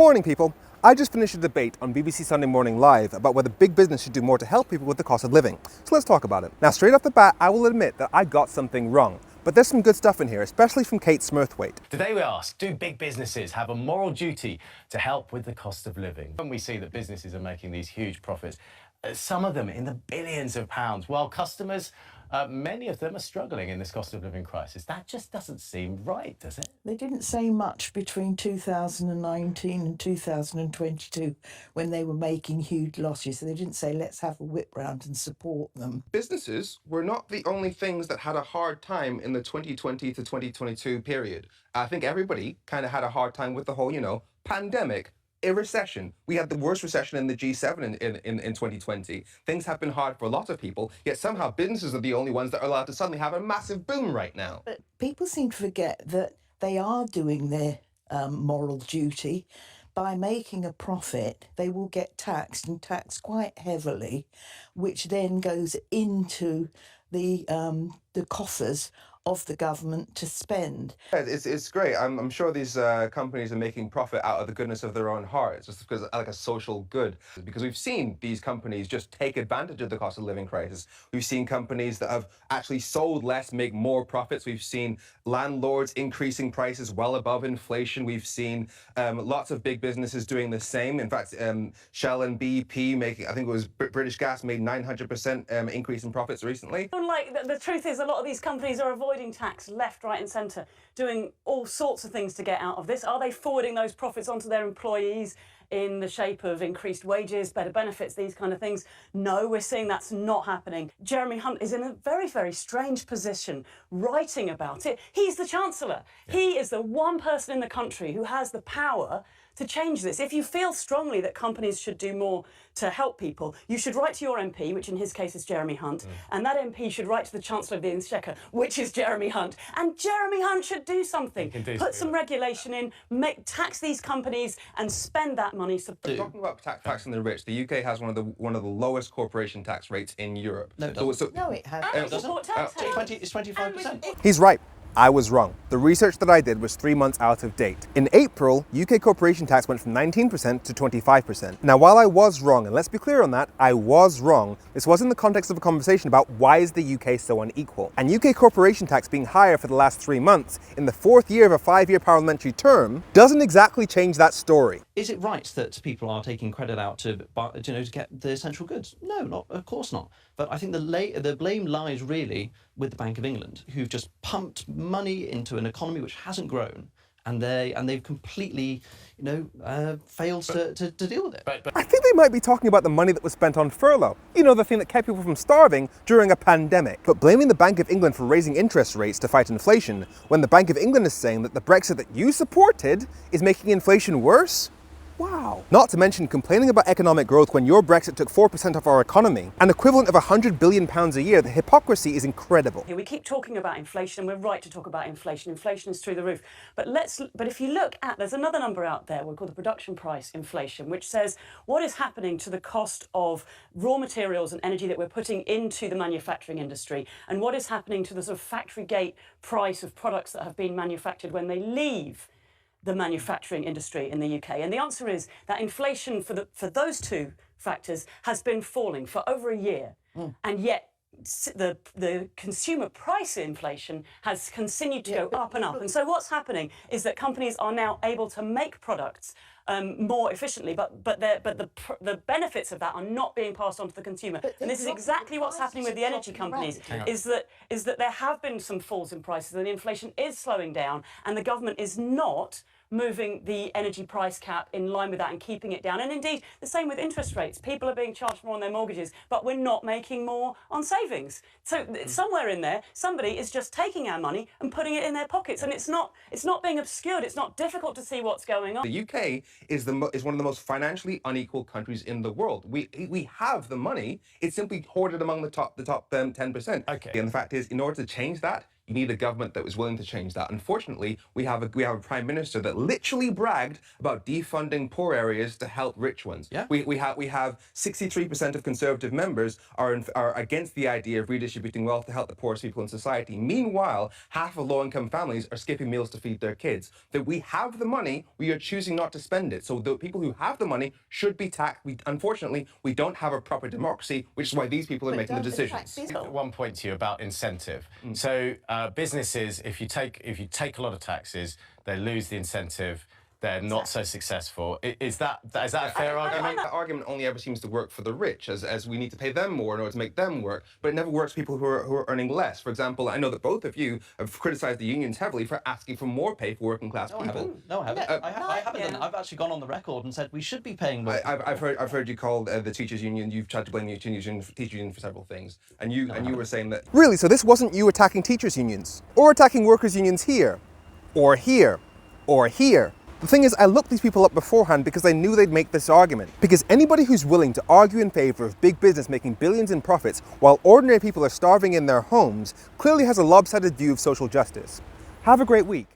morning, people. I just finished a debate on BBC Sunday Morning Live about whether big business should do more to help people with the cost of living. So let's talk about it. Now, straight off the bat, I will admit that I got something wrong. But there's some good stuff in here, especially from Kate Smurthwaite. Today we ask, do big businesses have a moral duty to help with the cost of living? When we see that businesses are making these huge profits, some of them in the billions of pounds, while customers, many of them are struggling in this cost of living crisis. That just doesn't seem right, does it? They didn't say much between 2019 and 2022 when they were making huge losses. They didn't say, let's have a whip round and support them. Businesses were not the only things that had a hard time in the 2020 to 2022 period. I think everybody kind of had a hard time with the whole, pandemic, a recession. We had the worst recession in the G7 in 2020. Things have been hard for a lot of people, yet somehow businesses are the only ones that are allowed to suddenly have a massive boom right now. But people seem to forget that they are doing their moral duty. By making a profit, they will get taxed and taxed quite heavily, which then goes into the coffers of the government to spend. It's great. I'm sure these companies are making profit out of the goodness of their own hearts, just because like a social good. Because we've seen these companies just take advantage of the cost of living crisis. We've seen companies that have actually sold less make more profits. We've seen landlords increasing prices well above inflation. We've seen lots of big businesses doing the same. In fact, Shell and BP making, I think it was British Gas made 900% increase in profits recently. Like the truth is, a lot of these companies are avoiding tax left, right and centre, doing all sorts of things to get out of this. Are they forwarding those profits onto their employees in the shape of increased wages, better benefits, these kind of things? No, we're seeing that's not happening. Jeremy Hunt is in a very, very strange position writing about it. He's the Chancellor. Yeah. He is the one person in the country who has the power to change this. If you feel strongly that companies should do more to help people, you should write to your MP, which in his case is Jeremy Hunt, and that MP should write to the Chancellor of the Exchequer, which is Jeremy Hunt, and Jeremy Hunt should do something. Put some regulation in, tax these companies and spend that money. Talking about taxing the rich, the UK has one of the lowest corporation tax rates in Europe. No, it doesn't. No, it hasn't. It's 25%. He's right. I was wrong. The research that I did was 3 months out of date. In April, UK corporation tax went from 19% to 25%. Now, while I was wrong, and let's be clear on that, I was wrong, this was in the context of a conversation about why is the UK so unequal. And UK corporation tax being higher for the last 3 months, in the fourth year of a 5-year parliamentary term, doesn't exactly change that story. Is it right that people are taking credit out to get the essential goods? No, of course not. But I think the blame lies really with the Bank of England, who've just pumped money into an economy which hasn't grown, and they've completely, failed to deal with it. I think they might be talking about the money that was spent on furlough. The thing that kept people from starving during a pandemic. But blaming the Bank of England for raising interest rates to fight inflation, when the Bank of England is saying that the Brexit that you supported is making inflation worse? Wow. Not to mention complaining about economic growth when your Brexit took 4% off our economy, an equivalent of £100 billion a year. The hypocrisy is incredible. We keep talking about inflation, and we're right to talk about inflation. Inflation is through the roof. But if you look at, there's another number out there, we'll call the production price inflation, which says what is happening to the cost of raw materials and energy that we're putting into the manufacturing industry, and what is happening to the sort of factory gate price of products that have been manufactured when they leave the manufacturing industry in the UK. And the answer is that inflation for those two factors has been falling for over a year. And yet the consumer price inflation has continued to go up and up. And so what's happening is that companies are now able to make products more efficiently, but the benefits of that are not being passed on to the consumer. And this is exactly what's happening with the energy companies, is that there have been some falls in prices and the inflation is slowing down, and the government is not moving the energy price cap in line with that and keeping it down. And indeed, the same with interest rates. People are being charged more on their mortgages, but we're not making more on savings. So somewhere in there, somebody is just taking our money and putting it in their pockets. And it's not being obscured. It's not difficult to see what's going on. The UK is one of the most financially unequal countries in the world. We have the money. It's simply hoarded among the top 10%. Okay. And the fact is, in order to change that, You need a government that was willing to change that. Unfortunately, we have a prime minister that literally bragged about defunding poor areas to help rich ones. Yeah. We have 63% of Conservative members are against the idea of redistributing wealth to help the poorest people in society. Meanwhile, half of low-income families are skipping meals to feed their kids. That we have the money, we are choosing not to spend it. So the people who have the money should be taxed. Unfortunately, we don't have a proper democracy, which is why these people are making the decisions. One point to you about incentive. So businesses, if you take a lot of taxes, they lose the incentive. They're not so successful. Is that a fair argument? That argument only ever seems to work for the rich, as we need to pay them more in order to make them work, but it never works for people who are earning less. For example, I know that both of you have criticised the unions heavily for asking for more pay for working class people. No, I haven't. I haven't done that. I've actually gone on the record and said we should be paying more. I've heard you call the teachers union. You've tried to blame the teachers union for several things, and you were saying that. Really, so this wasn't you attacking teachers' unions, or attacking workers' unions here, or here, or here. The thing is, I looked these people up beforehand because I knew they'd make this argument. Because anybody who's willing to argue in favour of big business making billions in profits while ordinary people are starving in their homes clearly has a lopsided view of social justice. Have a great week.